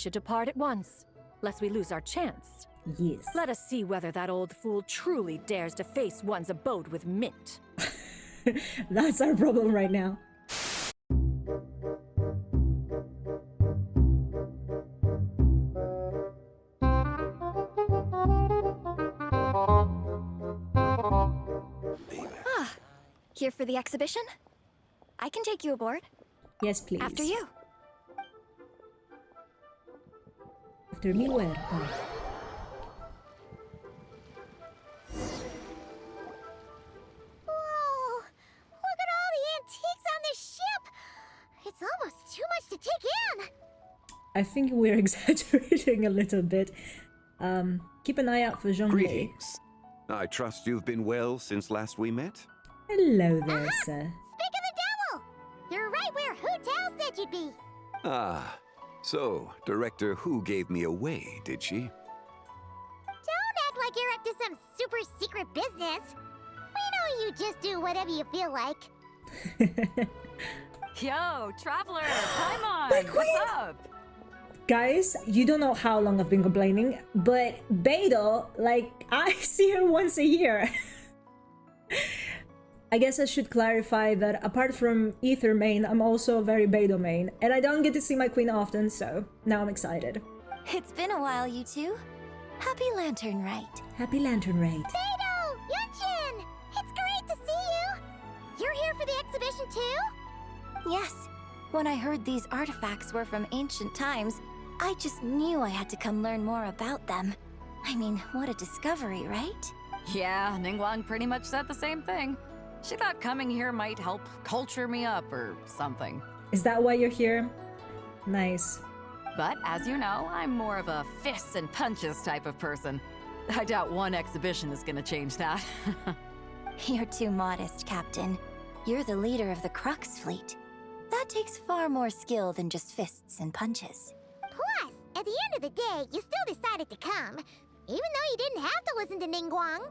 should depart at once, lest we lose our chance. Yes. Let us see whether that old fool truly dares to face one's abode with mint. That's our problem right now. Here for the exhibition? I can take you aboard. Yes, please. After you. After me where? Oh. Whoa! Look at all the antiques on this ship! It's almost too much to take in! I think we're exaggerating a little bit. Keep an eye out for Jean. Greetings. I trust you've been well since last we met? Hello there, sir. Speak of the devil! You're right where Hotel said you'd be! Ah, so Director Who gave me away, did she? Don't act like you're up to some super secret business! We know you just do whatever you feel like. Yo, traveler, Paimon, My queen! what's up? Guys, you don't know how long I've been complaining, but Beidou, like, I see her once a year. I guess I should clarify that apart from Ether main, I'm also a very Beidou main, and I don't get to see my queen often, so now I'm excited. It's been a while, you two. Happy Lantern Rite. Happy Lantern Rite. Beidou! Yunshin! It's great to see you! You're here for the exhibition too? Yes. When I heard these artifacts were from ancient times, I just knew I had to come learn more about them. I mean, what a discovery, right? Yeah, Ningguang pretty much said the same thing. She thought coming here might help culture me up or something. Is that why you're here? Nice. But as you know, I'm more of a fists and punches type of person. I doubt one exhibition is gonna change that. You're too modest, Captain. You're the leader of the Crux fleet. That takes far more skill than just fists and punches. Plus, at the end of the day, you still decided to come, even though you didn't have to listen to Ningguang.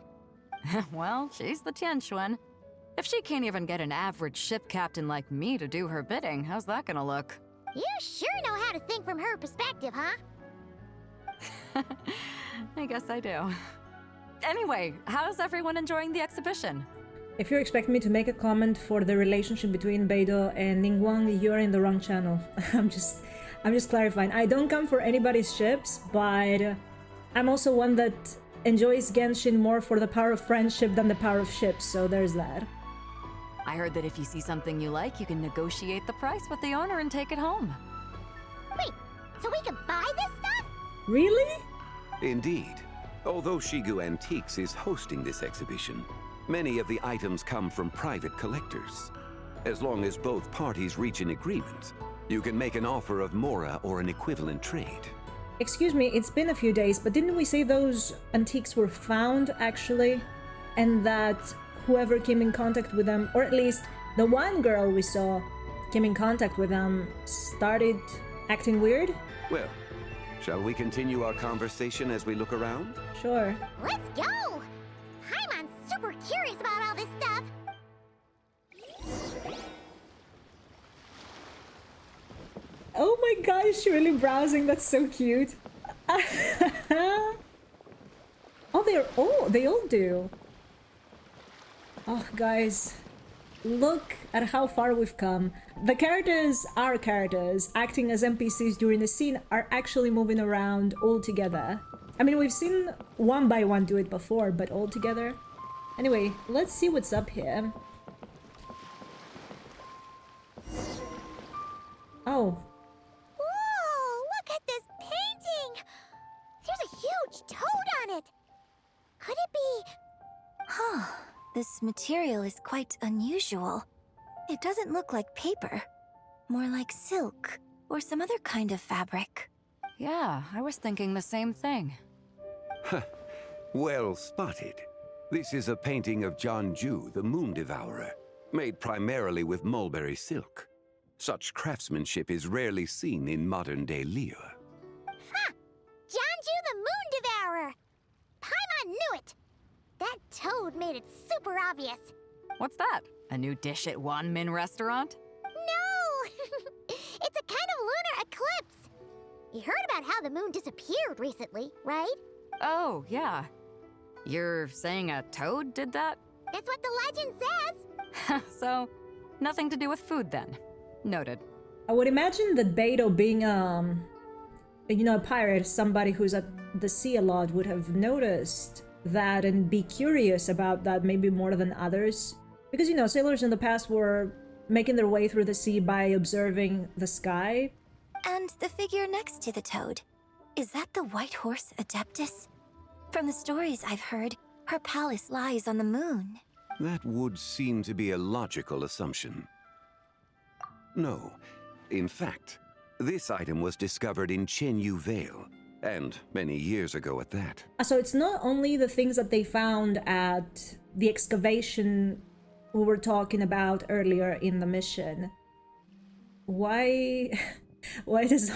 Well, she's the Tianquan. If she can't even get an average ship captain like me to do her bidding, how's that gonna look? You sure know how to think from her perspective, huh? I guess I do. Anyway, how's everyone enjoying the exhibition? If you're expecting me to make a comment for the relationship between Beidou and Ningguang, you're in the wrong channel. I'm just clarifying. I don't come for anybody's ships, but I'm also one that enjoys Genshin more for the power of friendship than the power of ships, so there's that. I heard that if you see something you like, you can negotiate the price with the owner and take it home. Wait, so we can buy this stuff? Really? Indeed. Although Shigu Antiques is hosting this exhibition, many of the items come from private collectors. As long as both parties reach an agreement, you can make an offer of mora or an equivalent trade. Excuse me, it's been a few days, but didn't we say those antiques were found, actually? And that whoever came in contact with them, or at least the one girl we saw came in contact with them, started acting weird? Well, shall we continue our conversation as we look around? Sure. Let's go! Paimon's super curious about all this stuff. Oh my god, is she really browsing? That's so cute. Oh, they all do. Oh, guys, look at how far we've come. The characters, our characters, acting as NPCs during the scene are actually moving around all together. I mean, we've seen one by one do it before, but all together. Anyway, let's see what's up here. Oh. Whoa, look at this painting! There's a huge toad on it! Could it be... Huh. This material is quite unusual. It doesn't look like paper. More like silk, or some other kind of fabric. Yeah, I was thinking the same thing. Well spotted. This is a painting of Jianju, the Moon Devourer, made primarily with mulberry silk. Such craftsmanship is rarely seen in modern-day Liyue. Ha! Jianju the Moon Devourer! Paimon knew it! That toad made it super obvious. What's that? A new dish at Wanmin restaurant? No! It's a kind of lunar eclipse. You heard about how the moon disappeared recently, right? Oh, yeah. You're saying a toad did that? That's what the legend says. So, nothing to do with food then. Noted. I would imagine that Beto being, a pirate, somebody who's at the sea a lot, would have noticed that and be curious about that maybe more than others. Because, sailors in the past were making their way through the sea by observing the sky. And the figure next to the toad, is that the white horse Adeptus? From the stories I've heard, her palace lies on the moon. That would seem to be a logical assumption. No. In fact, this item was discovered in Chenyu Vale, and many years ago at that. So it's not only the things that they found at the excavation we were talking about earlier in the mission. Why does...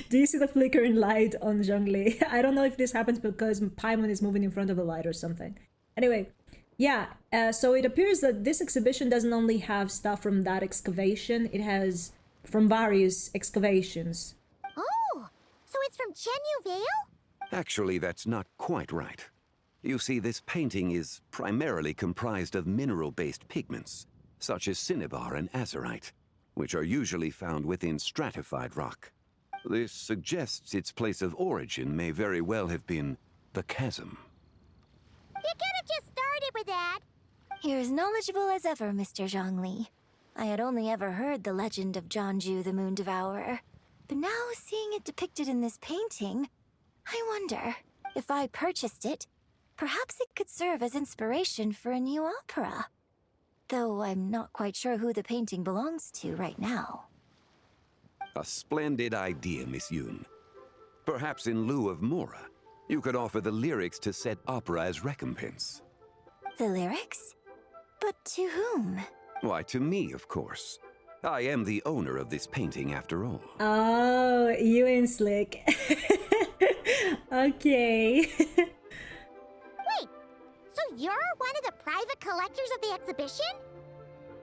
Do you see the flickering light on Zhongli? I don't know if this happens because Paimon is moving in front of the light or something. Anyway, yeah, so it appears that this exhibition doesn't only have stuff from that excavation, it has from various excavations. Oh, so it's from Chenyu Vale? Actually, that's not quite right. You see, this painting is primarily comprised of mineral-based pigments, such as cinnabar and azurite, which are usually found within stratified rock. This suggests its place of origin may very well have been the chasm. You could have just started with that. You're as knowledgeable as ever, Mr. Zhongli. I had only ever heard the legend of Jianzhu the Moon Devourer, but now seeing it depicted in this painting, I wonder, if I purchased it, perhaps it could serve as inspiration for a new opera. Though I'm not quite sure who the painting belongs to right now. A splendid idea, Miss Yoon. Perhaps in lieu of Mora, you could offer the lyrics to said opera as recompense. The lyrics? But to whom? Why, to me, of course. I am the owner of this painting, after all. Oh, you ain't slick. Okay. Wait, so you're one of the private collectors of the exhibition?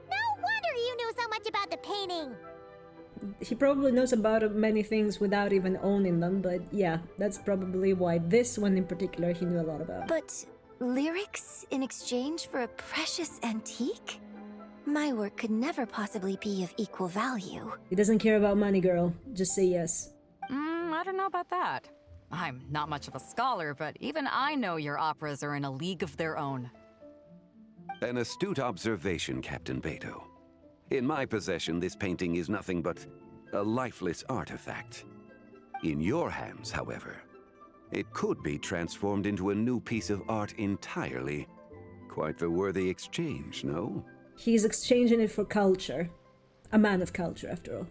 No wonder you knew so much about the painting. He probably knows about many things without even owning them, but yeah, that's probably why this one in particular he knew a lot about. But lyrics in exchange for a precious antique? My work could never possibly be of equal value. He doesn't care about money, girl. Just say yes. I don't know about that. I'm not much of a scholar, but even I know your operas are in a league of their own. An astute observation, Captain Beto. In my possession, this painting is nothing but a lifeless artifact. In your hands, however, it could be transformed into a new piece of art entirely. Quite the worthy exchange, no? He's exchanging it for culture. A man of culture, after all.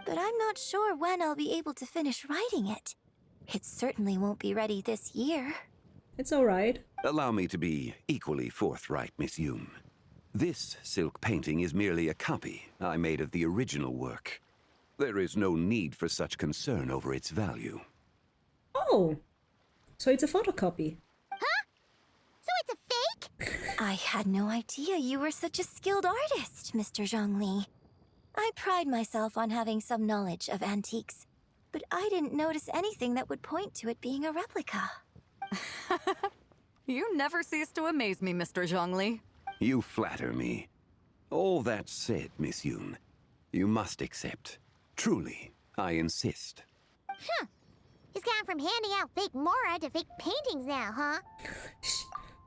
But I'm not sure when I'll be able to finish writing it. It certainly won't be ready this year. It's alright. Allow me to be equally forthright, Miss Yoon. This silk painting is merely a copy I made of the original work. There is no need for such concern over its value. Oh! So it's a photocopy. Huh? So it's a fake? I had no idea you were such a skilled artist, Mr. Zhongli. I pride myself on having some knowledge of antiques, but I didn't notice anything that would point to it being a replica. You never cease to amaze me, Mr. Zhongli. You flatter me. All that said, Miss Yoon, you must accept. Truly, I insist. Huh. He's gone from handing out fake Mora to fake paintings now, huh?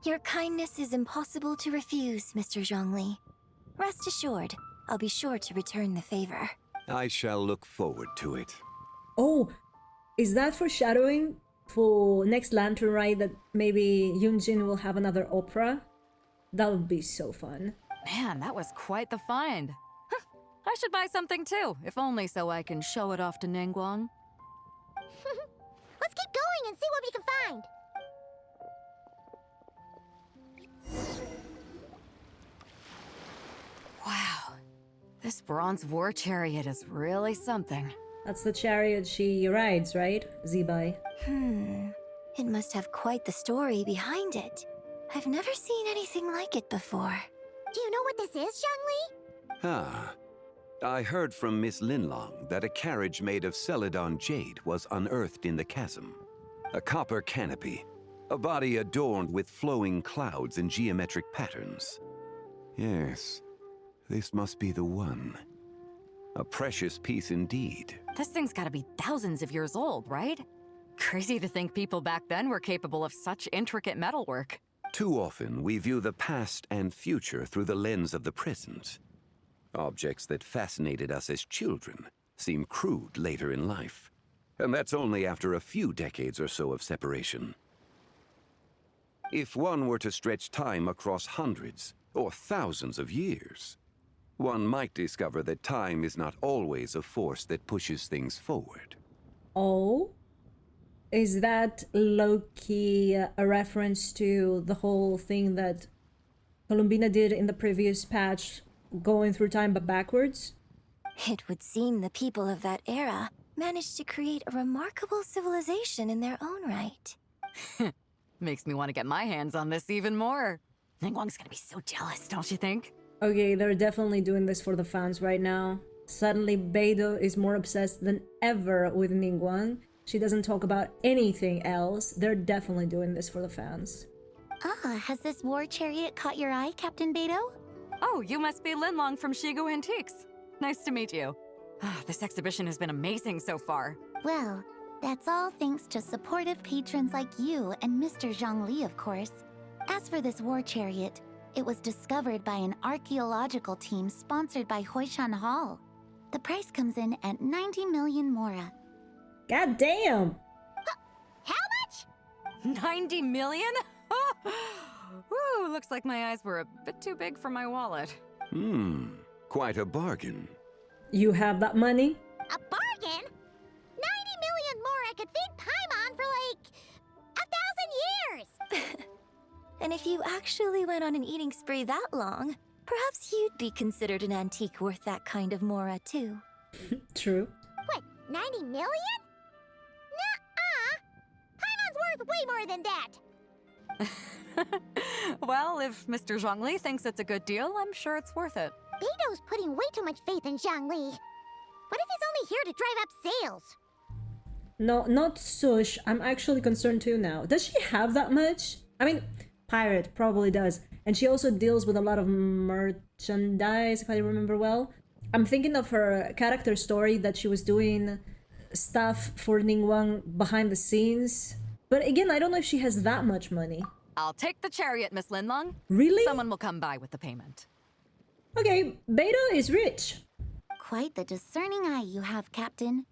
Your kindness is impossible to refuse, Mr. Zhongli. Rest assured, I'll be sure to return the favor. I shall look forward to it. Oh, is that foreshadowing for next Lantern Rite that maybe Yunjin will have another opera? That would be so fun. Man, that was quite the find. Huh, I should buy something too, if only so I can show it off to Ningguang. Let's keep going and see what we can find. Wow, this bronze war chariot is really something. That's the chariot she rides, right? Zibai. It must have quite the story behind it. I've never seen anything like it before. Do you know what this is, Zhongli? Ah. I heard from Miss Linlong that a carriage made of Celadon jade was unearthed in the chasm. A copper canopy, a body adorned with flowing clouds and geometric patterns. Yes, this must be the one. A precious piece indeed. This thing's gotta be thousands of years old, right? Crazy to think people back then were capable of such intricate metalwork. Too often, we view the past and future through the lens of the present. Objects that fascinated us as children seem crude later in life. And that's only after a few decades or so of separation. If one were to stretch time across hundreds or thousands of years, one might discover that time is not always a force that pushes things forward. Oh? Is that low-key a reference to the whole thing that Columbina did in the previous patch, going through time but backwards? It would seem the people of that era managed to create a remarkable civilization in their own right. Makes me want to get my hands on this even more. Ningguang's gonna be so jealous, don't you think? Okay, they're definitely doing this for the fans right now. Suddenly, Beidou is more obsessed than ever with Ningguang. She doesn't talk about anything else. They're definitely doing this for the fans. Ah, has this war chariot caught your eye, Captain Beidou? Oh, you must be Linlong from Shigu Antiques. Nice to meet you. This exhibition has been amazing so far. Well, that's all thanks to supportive patrons like you and Mr. Zhongli, of course. As for this war chariot, it was discovered by an archaeological team sponsored by Hoishan Hall. The price comes in at 90 million mora. God damn! How much? 90 million? Woo, looks like my eyes were a bit too big for my wallet. Quite a bargain. You have that money? A bargain? 90 million mora could feed Paimon for like 1,000 years! And if you actually went on an eating spree that long, perhaps you'd be considered an antique worth that kind of mora too. True. What, 90 million? Nuh-uh! Paimon's worth way more than that! Well, if Mr. Zhongli thinks it's a good deal, I'm sure it's worth it. Beidou's putting way too much faith in Zhongli. What if he's only here to drive up sales? No, not Sush. I'm actually concerned too now. Does she have that much? I mean, Pirate probably does. And she also deals with a lot of merchandise, if I remember well. I'm thinking of her character story that she was doing stuff for Ningguang behind the scenes. But again, I don't know if she has that much money. I'll take the chariot, Miss Linlong. Really? Someone will come by with the payment. Okay, Beidou is rich. Quite the discerning eye you have, Captain.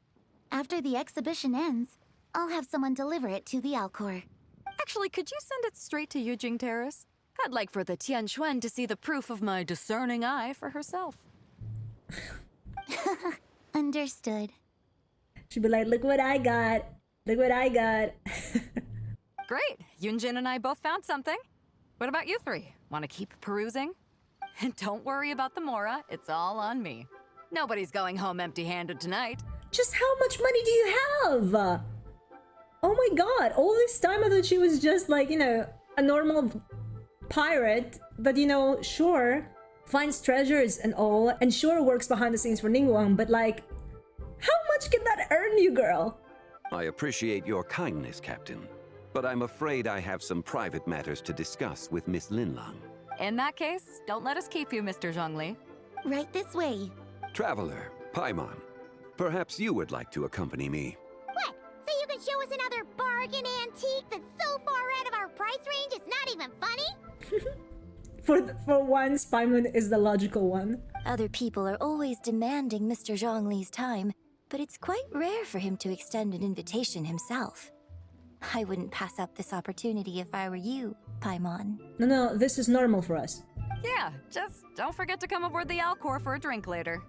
After the exhibition ends, I'll have someone deliver it to the Alcor. Actually, could you send it straight to Yujing Terrace? I'd like for the Tianquan to see the proof of my discerning eye for herself. Understood. She'd be like, look what I got. Look what I got. Great. Yunjin and I both found something. What about you three? Want to keep perusing? And don't worry about the Mora. It's all on me. Nobody's going home empty-handed tonight. Just how much money do you have? Oh my god, all this time I thought she was just like, you know, a normal pirate, but you know, sure, finds treasures and all, and sure works behind the scenes for Ningguang, but like, how much can that earn you, girl? I appreciate your kindness, Captain, but I'm afraid I have some private matters to discuss with Miss Linlong. In that case, don't let us keep you, Mr. Zhongli. Right this way. Traveler, Paimon, perhaps you would like to accompany me. What? So you can show us another bargain antique that's so far out of our price range it's not even funny? For once, Paimon is the logical one. Other people are always demanding Mr. Zhongli's time, but it's quite rare for him to extend an invitation himself. I wouldn't pass up this opportunity if I were you, Paimon. No, this is normal for us. Yeah, just don't forget to come aboard the Alcor for a drink later.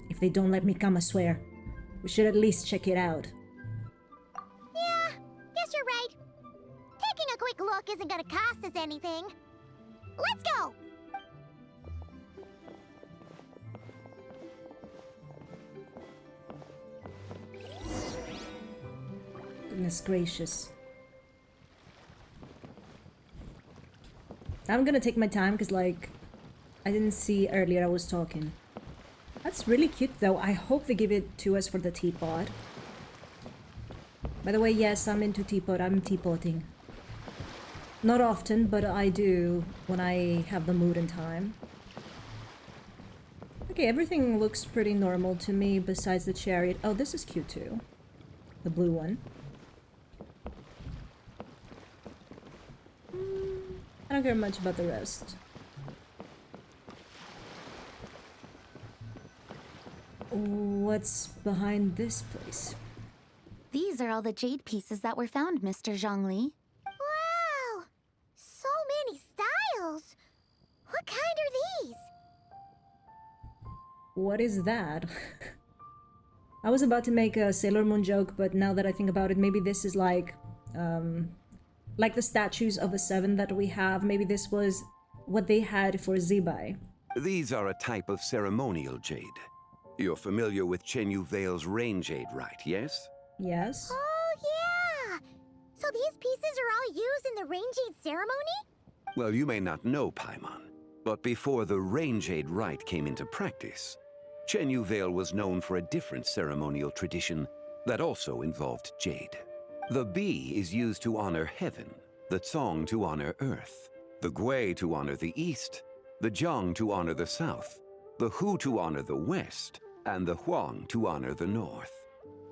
If they don't let me come, I swear. We should at least check it out. Yeah, guess you're right. Taking a quick look isn't gonna cost us anything. Let's go! Goodness gracious. I'm gonna take my time because, like, I didn't see earlier I was talking. That's really cute though. I hope they give it to us for the teapot. By the way, yes, I'm into teapot. I'm teapotting. Not often, but I do when I have the mood and time. Okay, everything looks pretty normal to me besides the chariot. Oh, this is cute too. The blue one. I don't care much about the rest. What's behind this place? These are all the jade pieces that were found, Mr. Zhongli. Wow! So many styles! What kind are these? What is that? I was about to make a Sailor Moon joke, but now that I think about it, maybe this is like the statues of the seven that we have. Maybe this was what they had for Zibai. These are a type of ceremonial jade. You're familiar with Chenyu Vale's rain jade, right, yes? Yes. Oh, yeah! So these pieces are all used in the rain jade ceremony? Well, you may not know, Paimon, but before the rain jade rite came into practice, Chenyu Vale was known for a different ceremonial tradition that also involved jade. The bee is used to honor heaven, the Tsong to honor earth, the Gui to honor the east, the Jiang to honor the south, the Hu to honor the west, and the Huang to honor the north.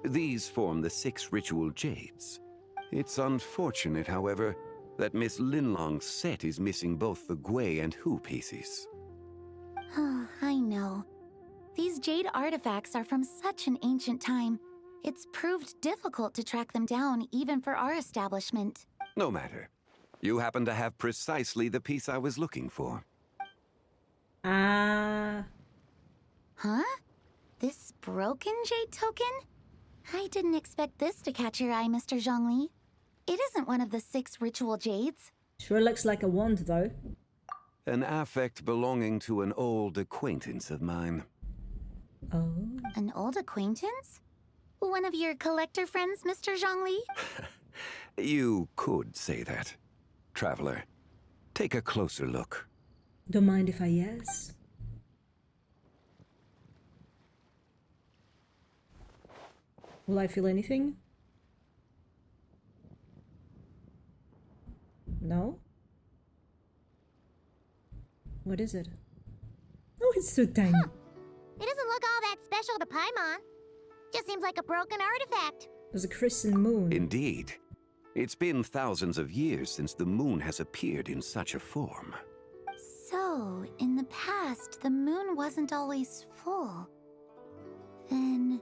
These form the 6 ritual jades. It's unfortunate, however, that Miss Linlong's set is missing both the Gui and Hu pieces. Oh, I know. These jade artifacts are from such an ancient time. It's proved difficult to track them down, even for our establishment. No matter. You happen to have precisely the piece I was looking for. Ah. Huh? This broken jade token? I didn't expect this to catch your eye, Mr. Zhongli. It isn't one of the 6 ritual jades. Sure looks like a wand, though. An affect belonging to an old acquaintance of mine. Oh. An old acquaintance? One of your collector friends, Mr. Zhongli? You could say that. Traveler, take a closer look. Don't mind if I yes? Will I feel anything? No? What is it? Oh, it's so tiny. It doesn't look all that special to Paimon. Just seems like a broken artifact. There's a crescent moon. Indeed. It's been thousands of years since the moon has appeared in such a form. So, in the past, the moon wasn't always full. Then,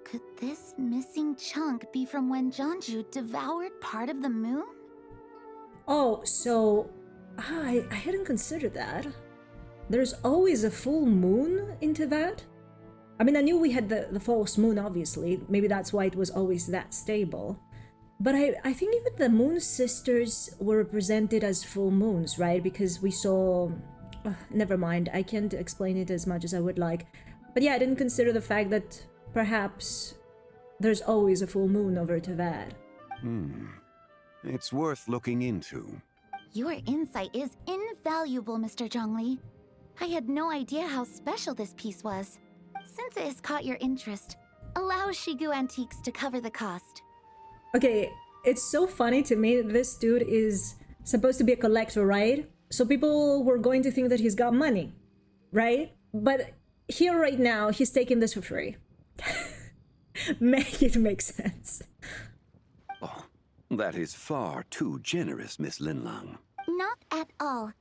could this missing chunk be from when Jeonju devoured part of the moon? Oh, so I hadn't considered that. There's always a full moon into that? I mean, I knew we had the false moon, obviously. Maybe that's why it was always that stable. But I think even the moon sisters were represented as full moons, right? Because we saw... never mind, I can't explain it as much as I would like. But yeah, I didn't consider the fact that perhaps there's always a full moon over Tevad. It's worth looking into. Your insight is invaluable, Mr. Zhongli. I had no idea how special this piece was. Since it has caught your interest, allow Shigu Antiques to cover the cost. Okay, it's so funny to me that this dude is supposed to be a collector, right? So people were going to think that he's got money, right? But here right now, he's taking this for free. Make it make sense. Oh, that is far too generous, Miss Linlang. Not at all.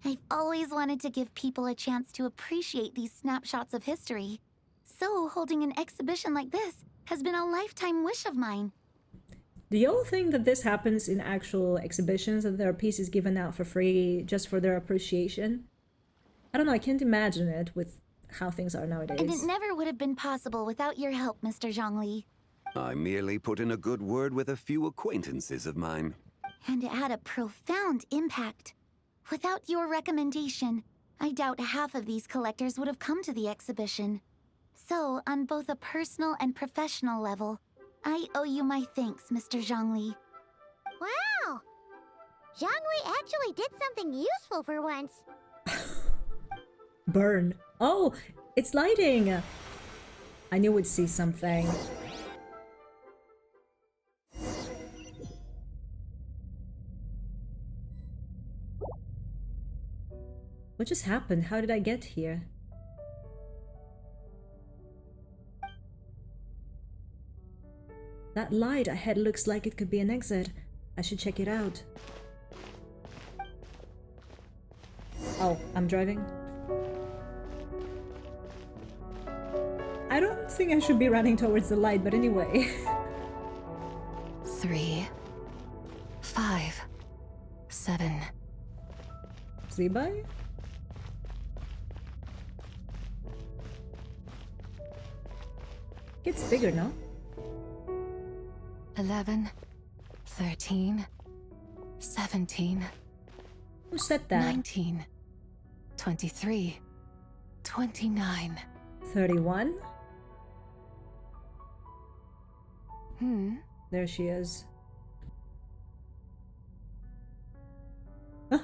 I've always wanted to give people a chance to appreciate these snapshots of history. So holding an exhibition like this has been a lifetime wish of mine. Do y'all think that this happens in actual exhibitions, that there are pieces given out for free just for their appreciation? I don't know, I can't imagine it with how things are nowadays. And it never would have been possible without your help, Mr. Zhongli. I merely put in a good word with a few acquaintances of mine. And it had a profound impact. Without your recommendation, I doubt half of these collectors would have come to the exhibition. So, on both a personal and professional level, I owe you my thanks, Mr. Zhongli. Wow! Zhongli actually did something useful for once. Burn. Oh, it's lighting. I knew we'd see something. What just happened? How did I get here? That light ahead looks like it could be an exit. I should check it out. Oh, I'm driving. I don't think I should be running towards the light, but anyway. 3, 5, 7. Zebai? Gets bigger, no? 11, 13, 17. Who said that? 19, 23, 29. 31? There she is. Huh?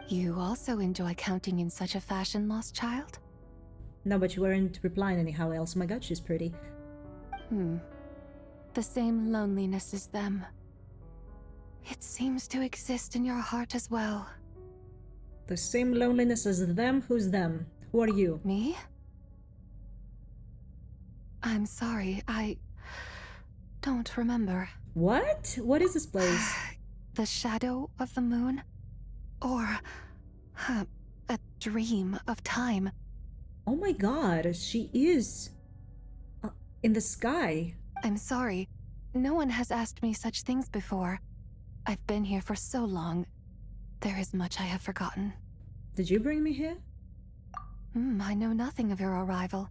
You also enjoy counting in such a fashion, lost child? No, but you weren't replying anyhow else. My god, she's pretty. The same loneliness as them. It seems to exist in your heart as well. The same loneliness as them? Who's them? Who are you? Me? I'm sorry, I don't remember. What? What is this place? The shadow of the moon? Or a dream of time? Oh my god, she is in the sky. I'm sorry. No one has asked me such things before. I've been here for so long. There is much I have forgotten. Did you bring me here? I know nothing of your arrival.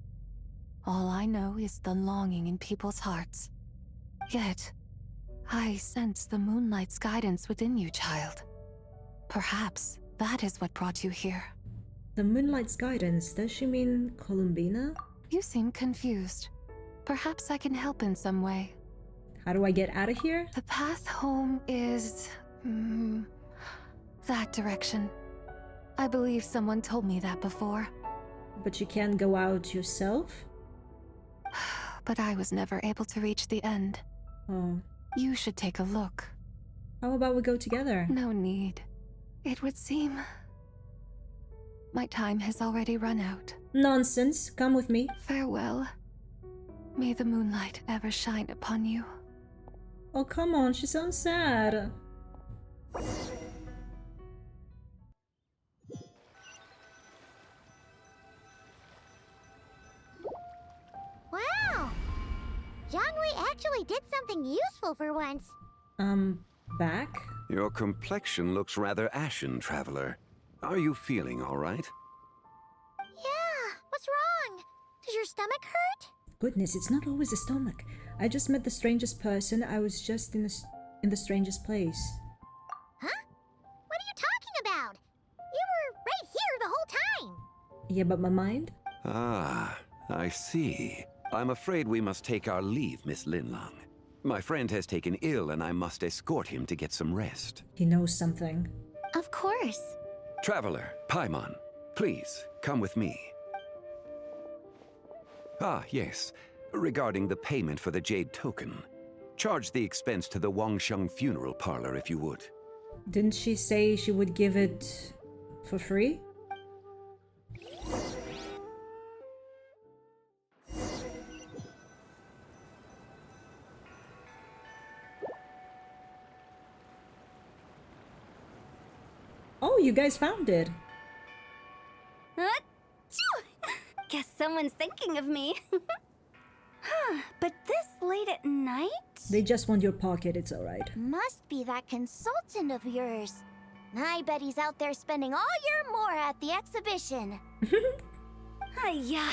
All I know is the longing in people's hearts. Yet, I sense the moonlight's guidance within you, child. Perhaps that is what brought you here. The moonlight's guidance, does she mean Columbina? You seem confused. Perhaps I can help in some way. How do I get out of here? The path home is... that direction. I believe someone told me that before. But you can't go out yourself? But I was never able to reach the end. Oh. You should take a look. How about we go together? No need. It would seem... my time has already run out. Nonsense. Come with me. Farewell. May the moonlight ever shine upon you. Oh, come on. She sounds sad. Wow! Zhongli actually did something useful for once. Back? Your complexion looks rather ashen, traveler. Are you feeling all right? Yeah, what's wrong? Does your stomach hurt? Goodness, it's not always the stomach. I just met the strangest person. I was just in the strangest place. Huh? What are you talking about? You were right here the whole time. Yeah, but my mind? Ah, I see. I'm afraid we must take our leave, Miss Linlong. My friend has taken ill and I must escort him to get some rest. He knows something. Of course. Traveler, Paimon, please, come with me. Ah, yes. Regarding the payment for the jade token. Charge the expense to the Wangsheng funeral parlor if you would. Didn't she say she would give it for free? Oh, you guys found it. Guess someone's thinking of me. But this late at night? They just want your pocket, it's alright. Must be that consultant of yours. I bet he's out there spending all year more at the exhibition. Yeah,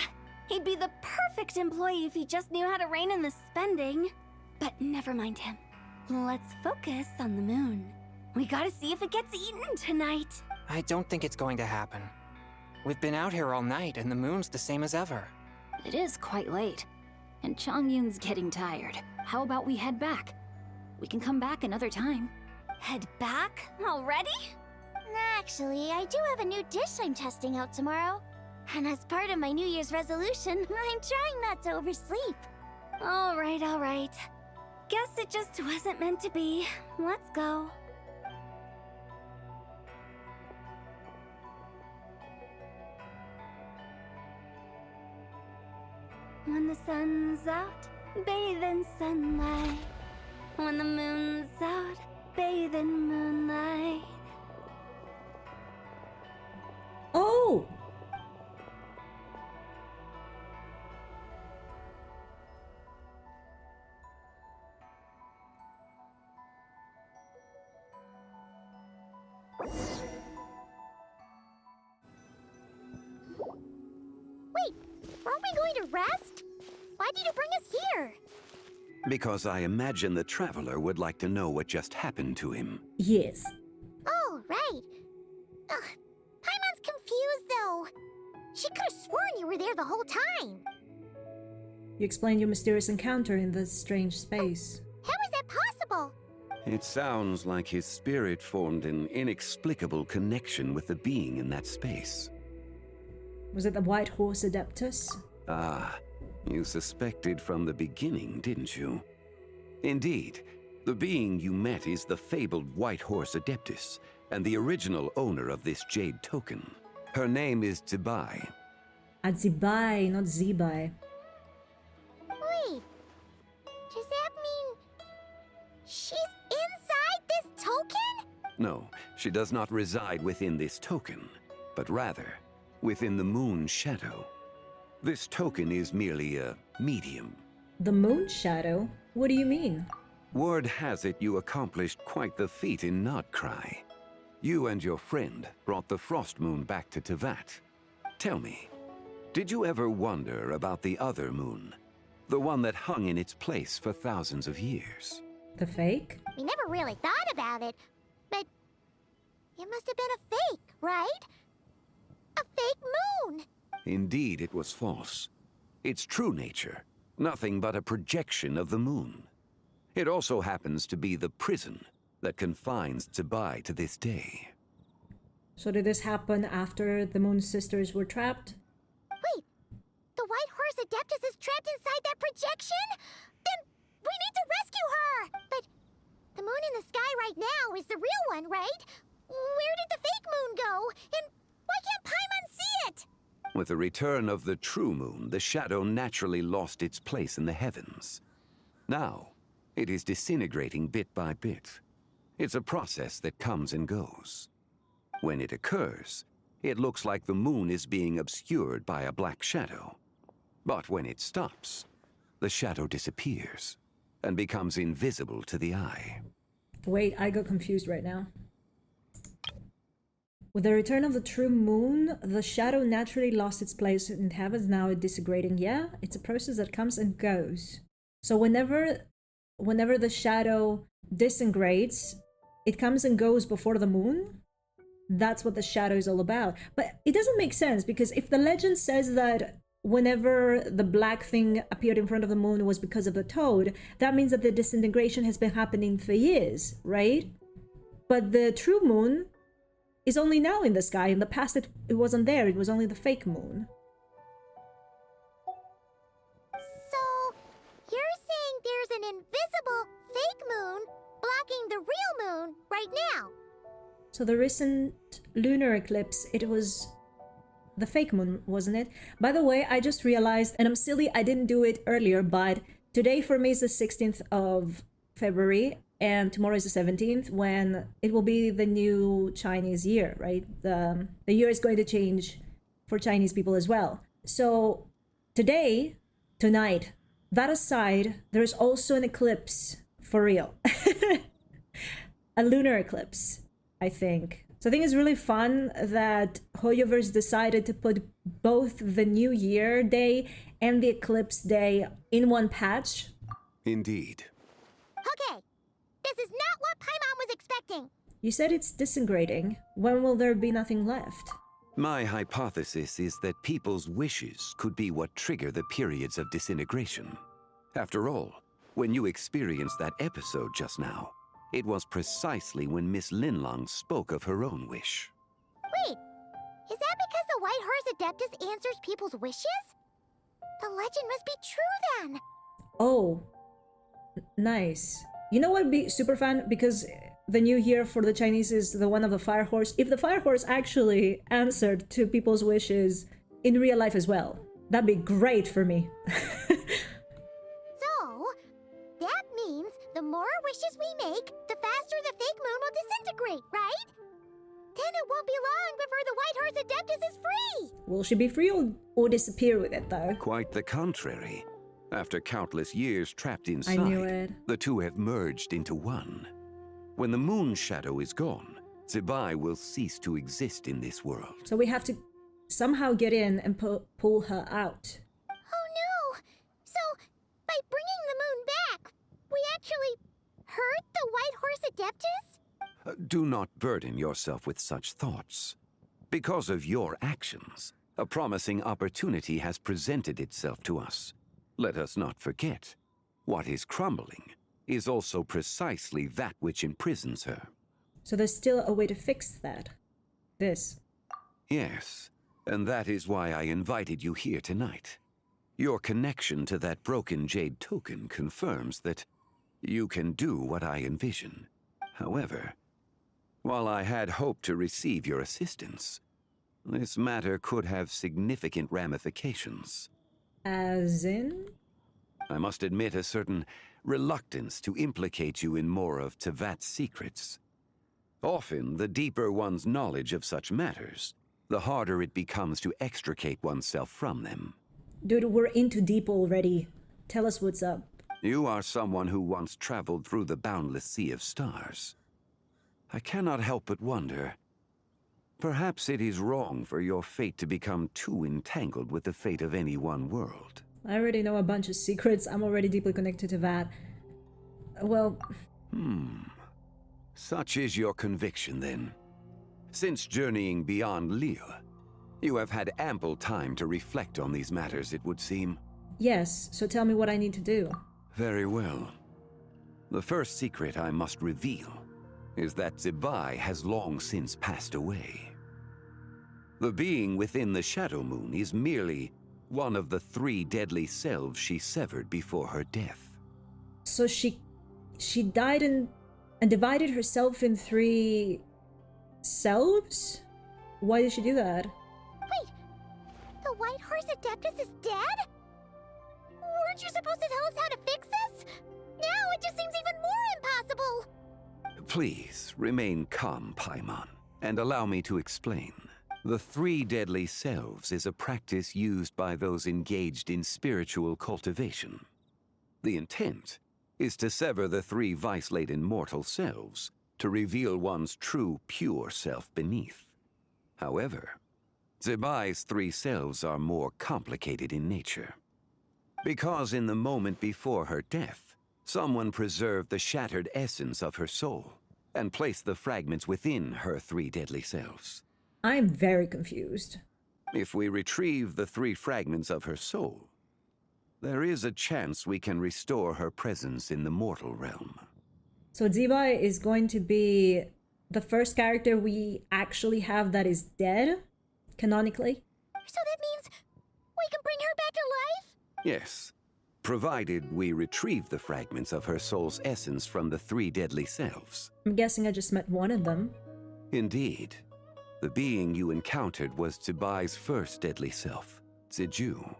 he'd be the perfect employee if he just knew how to rein in the spending. But never mind him. Let's focus on the moon. We gotta see if it gets eaten tonight. I don't think it's going to happen. We've been out here all night and the moon's the same as ever. It is quite late, and Chongyun's getting tired. How about we head back? We can come back another time. Head back already? Actually, I do have a new dish I'm testing out tomorrow. And as part of my New Year's resolution, I'm trying not to oversleep. All right. Guess it just wasn't meant to be. Let's go. When the sun's out, bathe in sunlight. When the moon's out, bathe in moonlight. Oh! Wait, aren't we going to rest? Why did you bring us here? Because I imagine the traveler would like to know what just happened to him. Yes. Oh, right. Ugh, Paimon's confused, though. She could have sworn you were there the whole time. You explained your mysterious encounter in this strange space. How is that possible? It sounds like his spirit formed an inexplicable connection with the being in that space. Was it the white horse adeptus? Ah, you suspected from the beginning, didn't you? Indeed, the being you met is the fabled white horse adeptus, and the original owner of this jade token. Her name is Zibai. Adzibai, not Zibai. Wait, does that mean she's inside this token? No, she does not reside within this token, but rather within the moon's shadow. This token is merely a medium. The moon shadow? What do you mean? Word has it you accomplished quite the feat in Nodcry. You and your friend brought the frost moon back to Tevat. Tell me, did you ever wonder about the other moon? The one that hung in its place for thousands of years? The fake? We never really thought about it, but it must have been a fake, right? A fake moon! Indeed, it was false. Its true nature, nothing but a projection of the moon. It also happens to be the prison that confines Zibai to this day. So did this happen after the moon sisters were trapped? Wait, the white horse adeptus is trapped inside that projection? Then we need to rescue her! But the moon in the sky right now is the real one, right? Where did the fake moon go? And why can't Paimon see it? With the return of the true moon, the shadow naturally lost its place in the heavens. Now, it is disintegrating bit by bit. It's a process that comes and goes. When it occurs, it looks like the moon is being obscured by a black shadow. But when it stops, the shadow disappears and becomes invisible to the eye. Wait, I got confused right now. With the return of the true moon, the shadow naturally lost its place in heavens, now it's disintegrating. Yeah, it's a process that comes and goes. So whenever the shadow disintegrates, it comes and goes before the moon. That's what the shadow is all about. But it doesn't make sense, because if the legend says that whenever the black thing appeared in front of the moon was because of the toad, that means that the disintegration has been happening for years, right? But the true moon is only now in the sky. In the past, it wasn't there. It was only the fake moon. So, you're saying there's an invisible fake moon blocking the real moon right now? So the recent lunar eclipse, it was the fake moon, wasn't it? By the way, I just realized, and I'm silly, I didn't do it earlier, but today for me is the 16th of February, and tomorrow is the 17th, when it will be the new Chinese year, right? The year is going to change for Chinese people as well. So tonight, that aside, there's also an eclipse for real. A lunar eclipse, I think. So I think it's really fun that Hoyoverse decided to put both the New Year day and the eclipse day in one patch. Indeed. Okay, this is not what Paimon was expecting. You said it's disintegrating. When will there be nothing left? My hypothesis is that people's wishes could be what trigger the periods of disintegration. After all, when you experienced that episode just now, It was precisely when Miss Linlong spoke of her own wish. Wait, is that because the White Horse Adeptus answers people's wishes? The legend must be true then! Oh, nice. You know what would be super fun? Because the new year for the Chinese is the one of the Fire Horse. If the Fire Horse actually answered to people's wishes in real life as well, that'd be great for me. So, that means the more wishes we make, the faster the fake moon will disintegrate, right? Then it won't be long before the White Horse Adeptus is free! Will she be free or disappear with it, though? Quite the contrary. After countless years trapped inside, I knew it. the two have merged into one. When the moon shadow is gone, Zibai will cease to exist in this world. So we have to somehow get in and pull her out. Oh no! So, by bringing the moon back, we actually hurt the White Horse Adeptus? Do not burden yourself with such thoughts. Because of your actions, a promising opportunity has presented itself to us. Let us not forget, what is crumbling is also precisely that which imprisons her. So there's still a way to fix that. This. Yes, and that is why I invited you here tonight. Your connection to that broken jade token confirms that you can do what I envision. However, while I had hoped to receive your assistance, this matter could have significant ramifications. As in? I must admit a certain reluctance to implicate you in more of Tevat's secrets. Often, the deeper one's knowledge of such matters, the harder it becomes to extricate oneself from them. Dude, we're into deep already. Tell us what's up. You are someone who once traveled through the boundless sea of stars. I cannot help but wonder, perhaps it is wrong for your fate to become too entangled with the fate of any one world. I already know a bunch of secrets. I'm already deeply connected to that. Well... Such is your conviction, then. Since journeying beyond Liyue, you have had ample time to reflect on these matters, it would seem. Yes, so tell me what I need to do. Very well. The first secret I must reveal is that Zibai has long since passed away. The being within the Shadow Moon is merely one of the 3 deadly selves she severed before her death. So she died and divided herself in 3 selves? Why did she do that? Wait, the White Horse Adeptus is dead? Weren't you supposed to tell us how to fix this? Now it just seems even more impossible! Please, remain calm, Paimon, and allow me to explain. The 3 deadly selves is a practice used by those engaged in spiritual cultivation. The intent is to sever the 3 vice-laden mortal selves to reveal one's true, pure self beneath. However, Zibai's 3 selves are more complicated in nature. Because in the moment before her death, someone preserved the shattered essence of her soul and placed the fragments within her 3 deadly selves. I'm very confused. If we retrieve the 3 fragments of her soul, there is a chance we can restore her presence in the mortal realm. So Zibai is going to be the first character we actually have that is dead, canonically. So that means we can bring her back to life? Yes, provided we retrieve the fragments of her soul's essence from the 3 deadly selves. I'm guessing I just met one of them. Indeed. The being you encountered was Zibai's first deadly self, Ziju.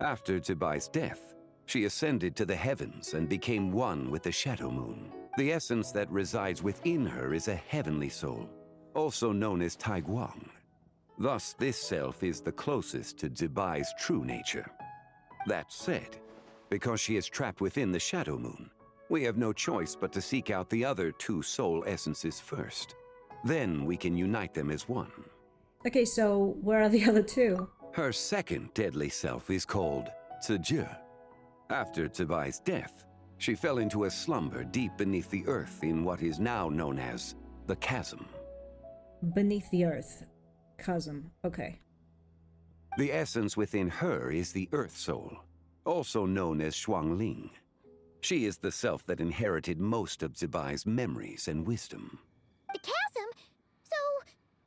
After Zibai's death, she ascended to the heavens and became one with the Shadow Moon. The essence that resides within her is a heavenly soul, also known as Taiguang. Thus, this self is the closest to Zibai's true nature. That said, because she is trapped within the Shadow Moon, we have no choice but to seek out the other 2 soul essences first. Then we can unite them as one. Okay, so where are the other 2? Her second deadly self is called Ziju. After Zibai's death, she fell into a slumber deep beneath the earth in what is now known as the Chasm. Beneath the earth. Chasm. Okay. The essence within her is the Earth Soul, also known as Shuangling. She is the self that inherited most of Zibai's memories and wisdom. The chasm? So,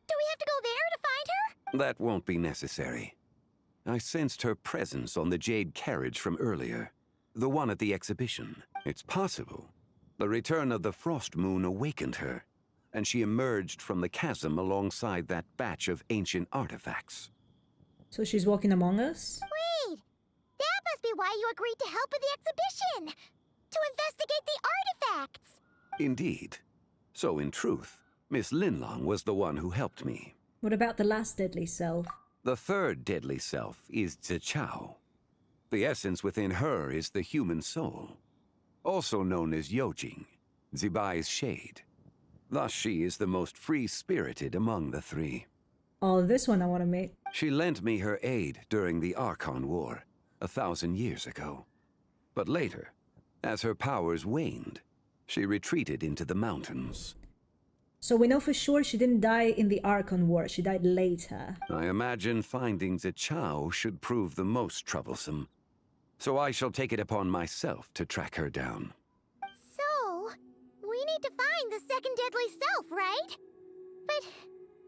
do we have to go there to find her? That won't be necessary. I sensed her presence on the jade carriage from earlier, the one at the exhibition. It's possible the return of the frost moon awakened her, and she emerged from the chasm alongside that batch of ancient artifacts. So she's walking among us? Wait! That must be why you agreed to help with the exhibition! To investigate the artifacts! Indeed. So in truth, Miss Linlong was the one who helped me. What about the last deadly self? The third deadly self is Zichao. The essence within her is the human soul, also known as Yojing, Zibai's shade. Thus she is the most free-spirited among the three. Oh, this one I want to meet. She lent me her aid during the Archon War, 1,000 years ago. But later, as her powers waned, she retreated into the mountains. So we know for sure she didn't die in the Archon War, she died later. I imagine finding Zichao should prove the most troublesome. So I shall take it upon myself to track her down. So, we need to find the second deadly self, right? But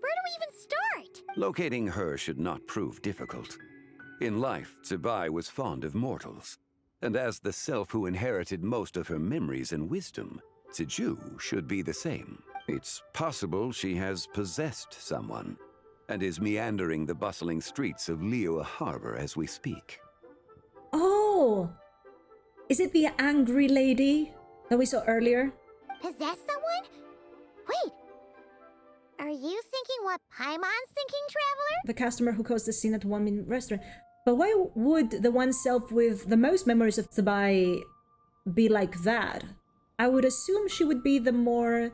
where do we even start? Locating her should not prove difficult. In life, Zibai was fond of mortals, and as the self who inherited most of her memories and wisdom, Ziju should be the same. It's possible she has possessed someone, and is meandering the bustling streets of Liyue Harbor as we speak. Oh! Is it the angry lady that we saw earlier? Possess someone? Wait! Are you thinking what Paimon's thinking, Traveler? The customer who caused the scene at 1 Minute Restaurant. But why would the one self with the most memories of Zibai be like that? I would assume she would be the more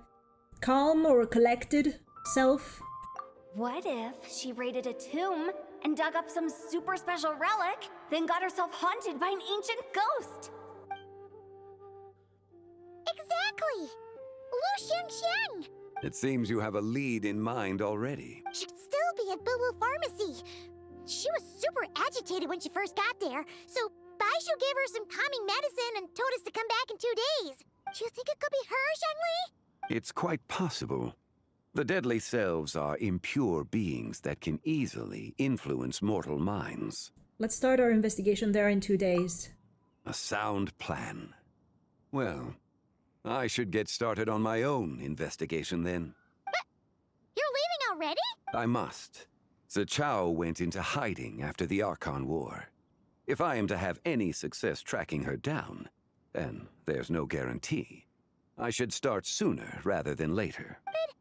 calm or collected self. What if she raided a tomb and dug up some super special relic, then got herself haunted by an ancient ghost? Exactly! Lu Xiangxiang! It seems you have a lead in mind already. Should still be at Boo Boo Pharmacy. She was super agitated when she first got there, so Baishu gave her some calming medicine and told us to come back in 2 days. Do you think it could be her, Zhongli? It's quite possible. The deadly selves are impure beings that can easily influence mortal minds. Let's start our investigation there in 2 days. A sound plan. Well, I should get started on my own investigation then. You're leaving already? I must. Zichao went into hiding after the Archon War. If I am to have any success tracking her down, and there's no guarantee, I should start sooner rather than later. But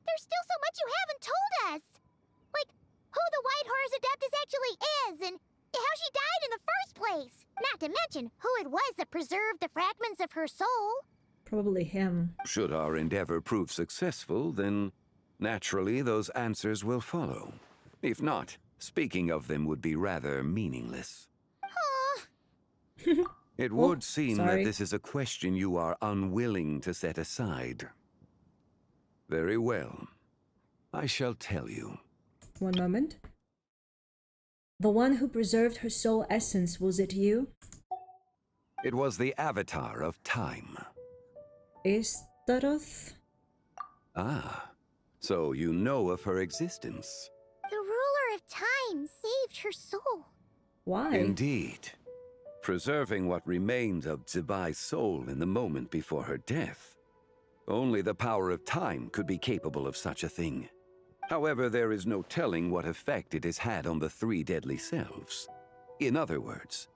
there's still so much you haven't told us. Like, who the White Horse Adeptus actually is, and how she died in the first place. Not to mention who it was that preserved the fragments of her soul. Probably him. Should our endeavor prove successful, then naturally those answers will follow. If not, speaking of them would be rather meaningless. It would seem that this is a question you are unwilling to set aside. Very well. I shall tell you. One moment. The one who preserved her soul essence, was it you? It was the avatar of time. Istaroth? Ah, so you know of her existence. The ruler of time saved her soul. Why? Indeed. Preserving what remained of Zibai's soul in the moment before her death. Only the power of time could be capable of such a thing. However, there is no telling what effect it has had on the three deadly selves. In other words,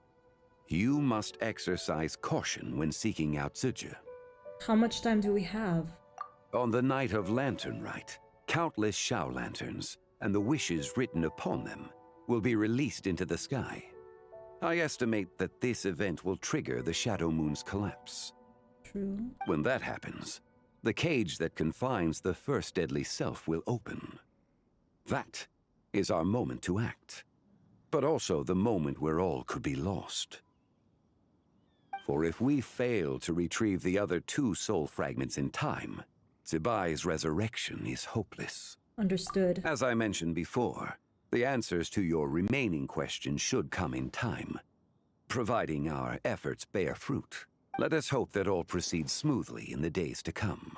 you must exercise caution when seeking out Ziji. How much time do we have? On the night of Lantern Rite, countless Shao lanterns, and the wishes written upon them, will be released into the sky. I estimate that this event will trigger the Shadow Moon's collapse. True. When that happens, the cage that confines the first deadly self will open. That is our moment to act, but also the moment where all could be lost. For if we fail to retrieve the other two soul fragments in time, Zibai's resurrection is hopeless. Understood. As I mentioned before, the answers to your remaining questions should come in time, providing our efforts bear fruit. Let us hope that all proceeds smoothly in the days to come.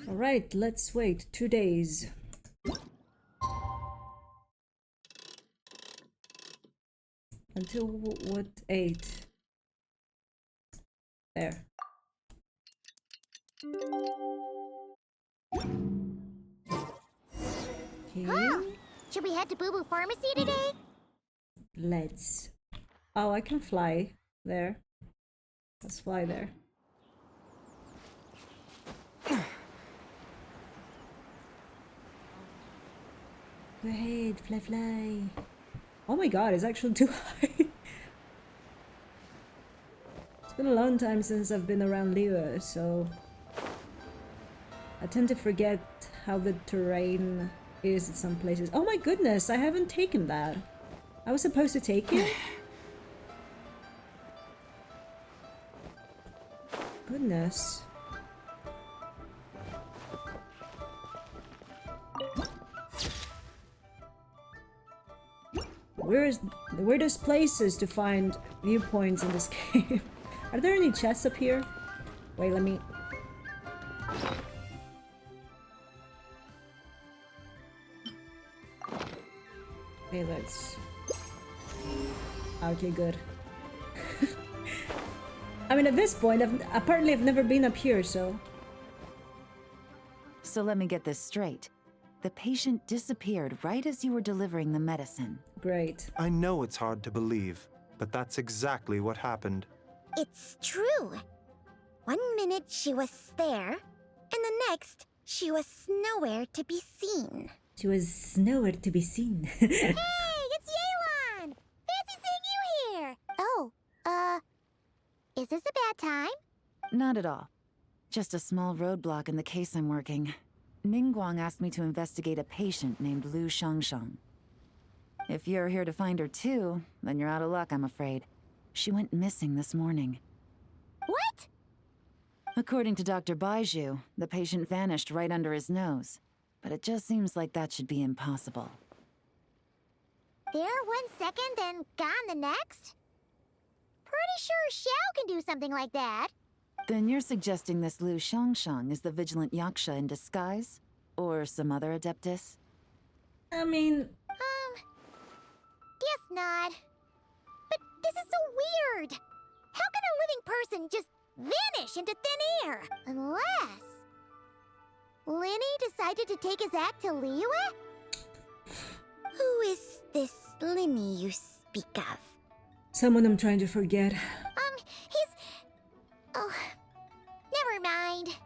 Alright, let's wait 2 days. Until what 8? There. Okay. Oh, should we head to Boo Boo Pharmacy today? Let's. Oh, I can fly there. Let's fly there. Go ahead, fly, fly. Oh my god, it's actually too high. It's been a long time since I've been around Liyue, so I tend to forget how the terrain is at some places. Oh my goodness, I haven't taken that. I was supposed to take it? Goodness. Weirdest places to find viewpoints in this game. Are there any chests up here? Wait, let me... Okay, let's... Okay, good. I mean, at this point, apparently I've never been up here, so... So let me get this straight. The patient disappeared right as you were delivering the medicine. Great. I know it's hard to believe, but that's exactly what happened. It's true. 1 minute she was there, and the next she was nowhere to be seen. She was nowhere to be seen. Hey, it's Yelan! Fancy seeing you here! Oh, is this a bad time? Not at all. Just a small roadblock in the case I'm working. Ningguang asked me to investigate a patient named Lu Shangshang. If you're here to find her too, then you're out of luck, I'm afraid. She went missing this morning. What? According to Dr. Baiju, the patient vanished right under his nose. But it just seems like that should be impossible. There 1 second and gone the next? Pretty sure Xiao can do something like that. Then you're suggesting this Lu Shangshang is the vigilant Yaksha in disguise? Or some other adeptus? I mean... Guess not. But this is so weird. How can a living person just vanish into thin air? Unless... Linny decided to take his act to Liyue? Who is this Linny you speak of? Someone I'm trying to forget. He's... Oh, never mind.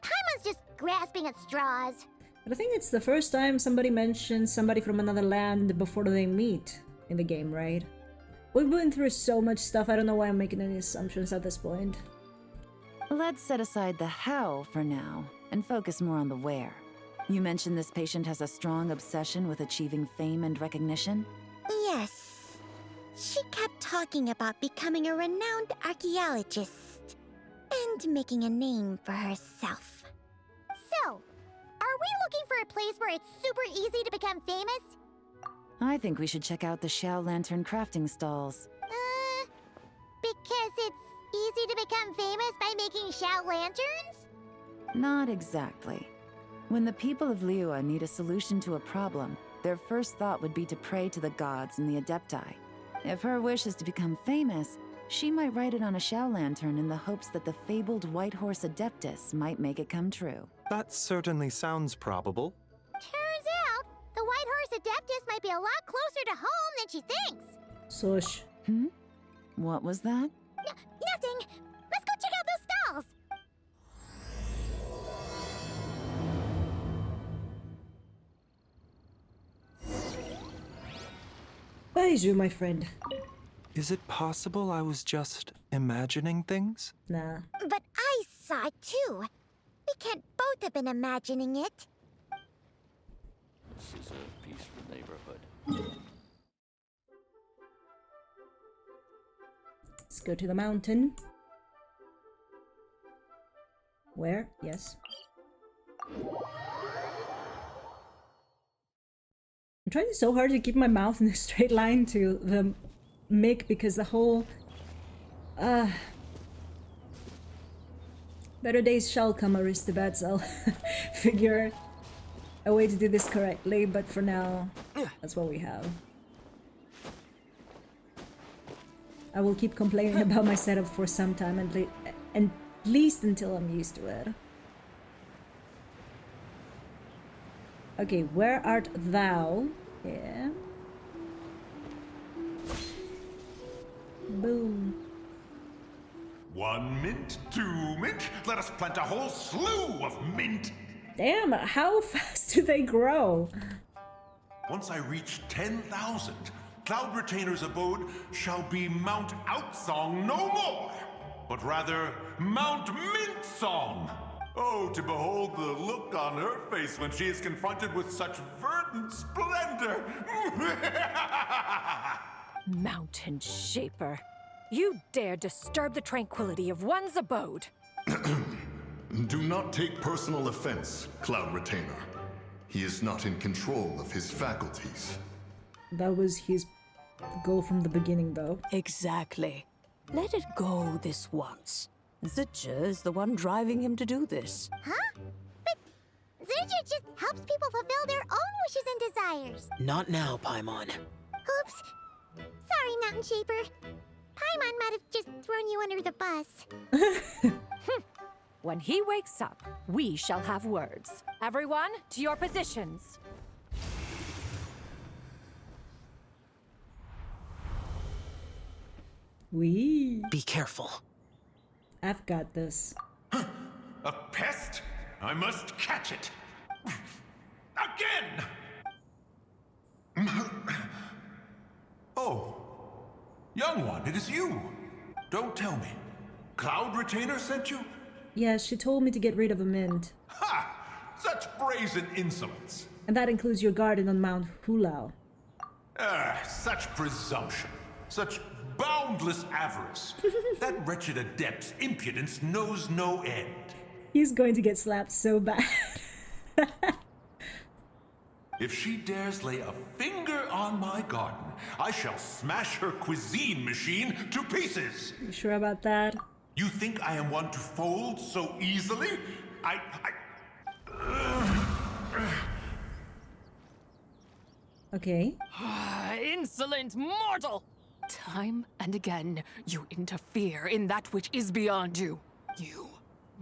Paimon's just grasping at straws. But I think it's the first time somebody mentions somebody from another land before they meet in the game, right? We've been through so much stuff, I don't know why I'm making any assumptions at this point. Let's set aside the how for now, and focus more on the where. You mentioned this patient has a strong obsession with achieving fame and recognition? Yes. She kept talking about becoming a renowned archaeologist and making a name for herself. So, are we looking for a place where it's super easy to become famous? I think we should check out the Xiao Lantern crafting stalls. Because it's easy to become famous by making Xiao lanterns? Not exactly. When the people of Liyue need a solution to a problem, their first thought would be to pray to the gods and the adepti. If her wish is to become famous, she might write it on a Xiao lantern in the hopes that the fabled White Horse Adeptus might make it come true. That certainly sounds probable. Turns out, the White Horse Adeptus might be a lot closer to home than she thinks. Sosh. What was that? Nothing. Let's go check out those stalls. Baiju, my friend. Is it possible I was just imagining things? Nah. But I saw it too. We can't both have been imagining it. This is a peaceful neighborhood. Let's go to the mountain. Where? Yes. I'm trying so hard to keep my mouth in a straight line to the mic because the whole... Better days shall come, Aristobats. I'll figure a way to do this correctly, but for now, that's what we have. I will keep complaining about my setup for some time, at least until I'm used to it. Okay, where art thou? Yeah. Boom. 1 mint, 2 mint. Let us plant a whole slew of mint. Damn, how fast do they grow? Once I reach 10,000, Cloud Retainer's abode shall be Mount Outsong no more, but rather Mount Mint Song. Oh, to behold the look on her face when she is confronted with such verdant splendor. Mountain Shaper. You dare disturb the tranquility of one's abode. Do not take personal offense, Cloud Retainer. He is not in control of his faculties. That was his goal from the beginning, though. Exactly. Let it go this once. Zitcha is the one driving him to do this. Huh? But Zitcha just helps people fulfill their own wishes and desires. Not now, Paimon. Oops. Sorry, Mountain Shaper. Paimon might have just thrown you under the bus. When he wakes up, we shall have words. Everyone, to your positions. Wee. Be careful. I've got this. A pest? I must catch it. Again! Oh. Young one, it is you. Don't tell me. Cloud Retainer sent you? Yeah, she told me to get rid of a mint. Ha! Such brazen insolence. And that includes your garden on Mount Hulao. Such presumption. Such boundless avarice. That wretched adept's impudence knows no end. He's going to get slapped so bad. If she dares lay a finger on my garden, I shall smash her cuisine machine to pieces. You sure about that? You think I am one to fold so easily? Okay. Insolent mortal! Time and again, you interfere in that which is beyond you. You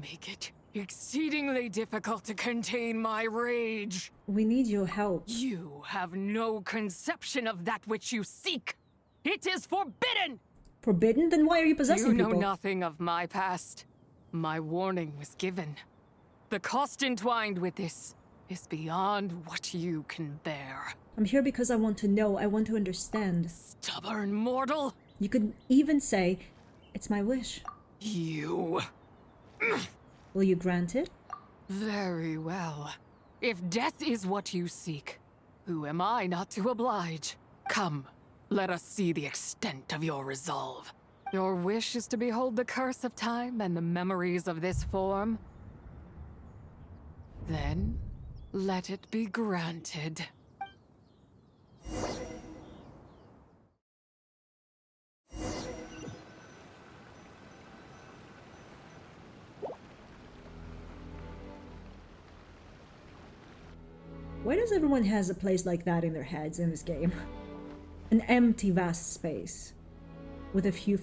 make it exceedingly difficult to contain my rage. We need your help. You have no conception of that which you seek. It is forbidden! Forbidden? Then why are you possessing people? You know nothing of my past. My warning was given. The cost entwined with this is beyond what you can bear. I'm here because I want to know. I want to understand. Stubborn mortal! You could even say, it's my wish. You... Will you grant it? Very well. If death is what you seek, who am I not to oblige? Come, let us see the extent of your resolve. Your wish is to behold the curse of time and the memories of this form? Then, let it be granted. Why does everyone has a place like that in their heads in this game? An empty, vast space with a few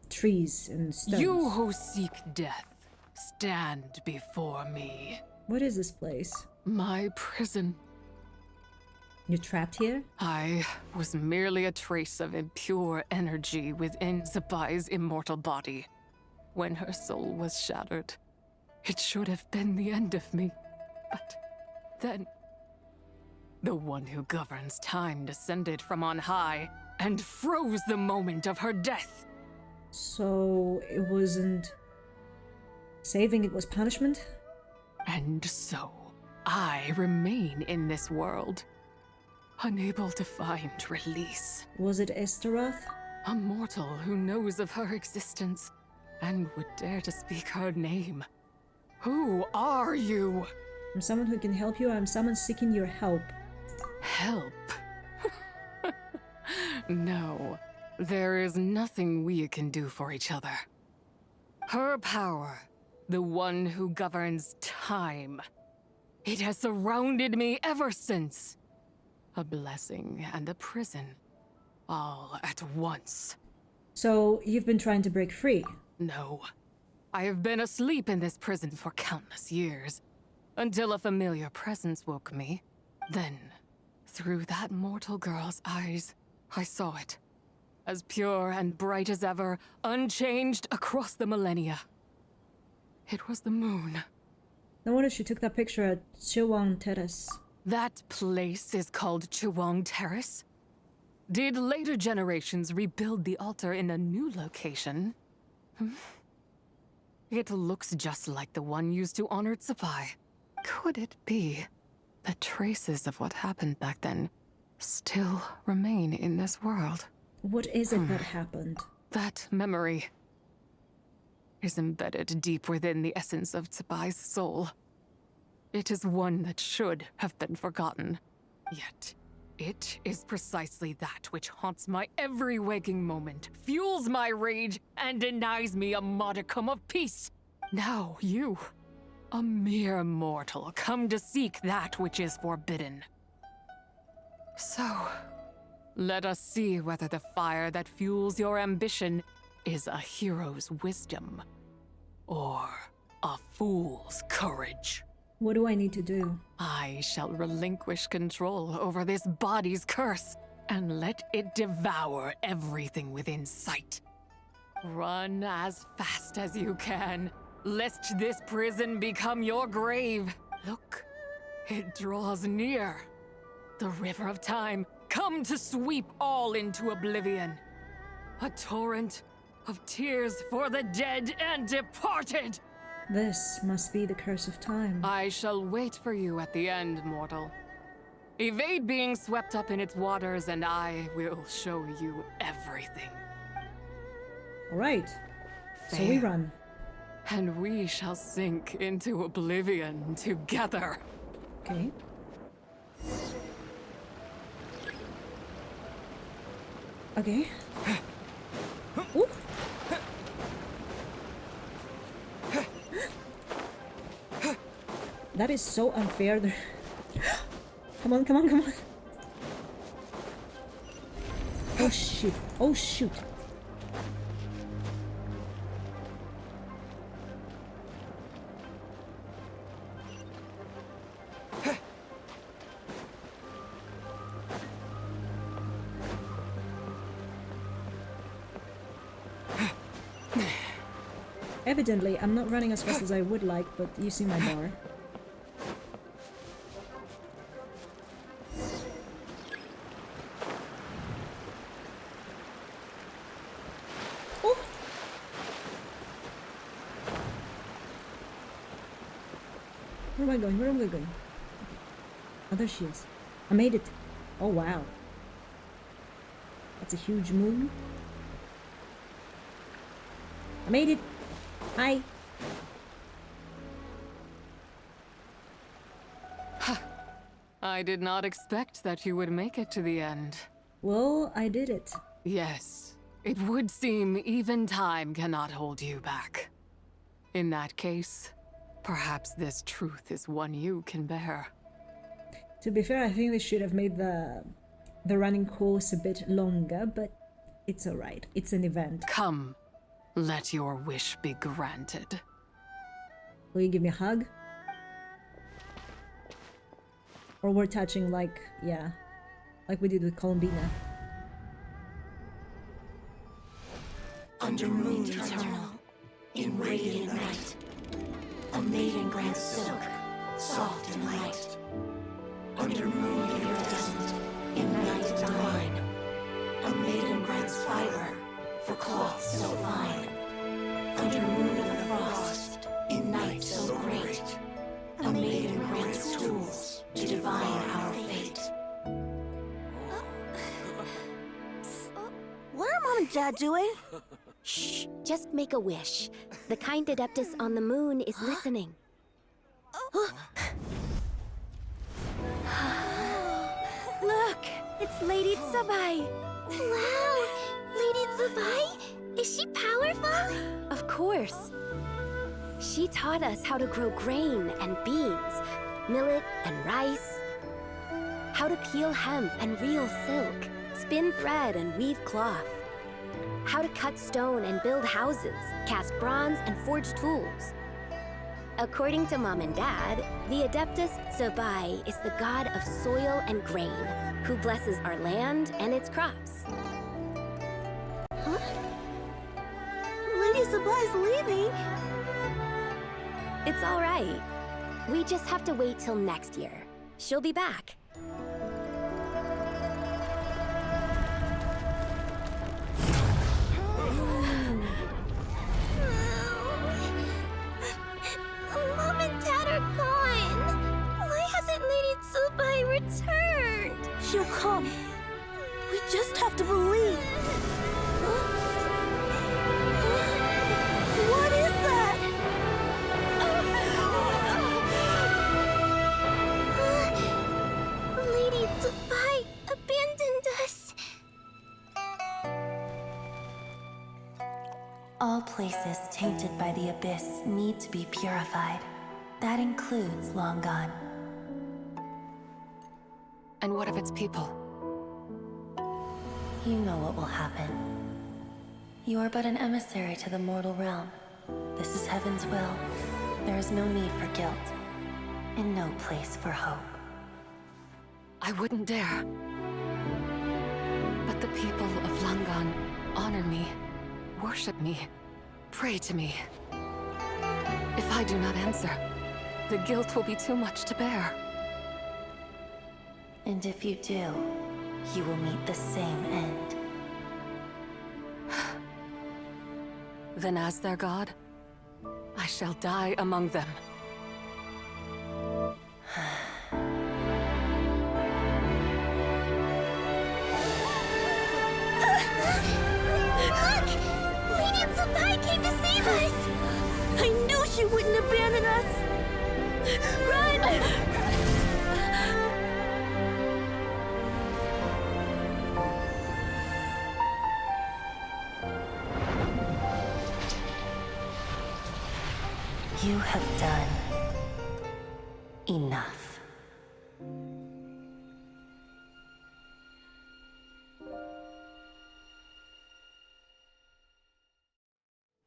trees and stones. You who seek death, stand before me. What is this place? My prison. You're trapped here? I was merely a trace of impure energy within Zapai's immortal body. When her soul was shattered, it should have been the end of me. But then, the one who governs time descended from on high and froze the moment of her death. So it wasn't saving, it was punishment? And so, I remain in this world, unable to find release. Was it Esteroth? A mortal who knows of her existence and would dare to speak her name. Who are you? I'm someone who can help you. I'm someone seeking your help. Help? No, there is nothing we can do for each other. Her power, the one who governs time, it has surrounded me ever since. A blessing and a prison, all at once. So, you've been trying to break free? No. I have been asleep in this prison for countless years, until a familiar presence woke me. Then, through that mortal girl's eyes, I saw it. As pure and bright as ever, unchanged across the millennia. It was the moon. No wonder she took that picture at Chiwang Terrace. That place is called Chiwang Terrace? Did later generations rebuild the altar in a new location? It looks just like the one used to honor Tsupai. Could it be that traces of what happened back then still remain in this world? What is it that happened? That memory is embedded deep within the essence of Tsubai's soul. It is one that should have been forgotten. Yet, it is precisely that which haunts my every waking moment, fuels my rage, and denies me a modicum of peace. Now you, a mere mortal, come to seek that which is forbidden. So, let us see whether the fire that fuels your ambition is a hero's wisdom, or a fool's courage. What do I need to do? I shall relinquish control over this body's curse, and let it devour everything within sight. Run as fast as you can, lest this prison become your grave. Look, it draws near. The river of time, come to sweep all into oblivion. A torrent of tears for the dead and departed. This must be the curse of time. I shall wait for you at the end, mortal. Evade being swept up in its waters, and I will show you everything. Alright. So we run. And we shall sink into oblivion together. Okay. Okay. Ooh. That is so unfair. Come on, come on, come on. Oh shoot. Oh shoot. Evidently, I'm not running as fast as I would like, but you see my bar. Oh! Where am I going? Where am I going? Oh, there she is. I made it. Oh, wow. That's a huge moon. I made it. Hi. I did not expect that you would make it to the end. Well, I did it. Yes. It would seem even time cannot hold you back. In that case, perhaps this truth is one you can bear. To be fair, I think they should have made the running course a bit longer, but it's alright. It's an event. Come. Let your wish be granted. Will you give me a hug? Or we're touching like, yeah, like we did with Columbina. Under moon eternal, in radiant night, a maiden grants silk, soft and light. Under moon iridescent, in night divine, a maiden grants fiber for cloth so fine. Under moon of frost, in night so great, a maiden grants tools to divine our fate. What are Mom and Dad doing? Shh, just make a wish. The kind adeptus on the moon is listening. It's Lady Tsubai! Wow! Lady Tsubai? Is she powerful? Of course. She taught us how to grow grain and beans, millet and rice, how to peel hemp and reel silk, spin thread and weave cloth, how to cut stone and build houses, cast bronze and forge tools. According to Mom and Dad, the adeptus Tsubai is the god of soil and grain, who blesses our land and its crops. Huh? Lady Tsubai's leaving. It's all right. We just have to wait till next year. She'll be back. Mom and Dad are gone. Why hasn't Lady Tsubai returned? She'll come. We just have to believe. What is that? Lady Tsubai abandoned us. All places tainted by the abyss need to be purified. That includes Longan. And what of its people? You know what will happen. You are but an emissary to the mortal realm. This is Heaven's will. There is no need for guilt, and no place for hope. I wouldn't dare. But the people of Langan honor me, worship me, pray to me. If I do not answer, the guilt will be too much to bear. And if you do, you will meet the same end. Then as their god, I shall die among them. Look! Lady Tsubai came to save us! I knew she wouldn't abandon us! Run! You have done enough.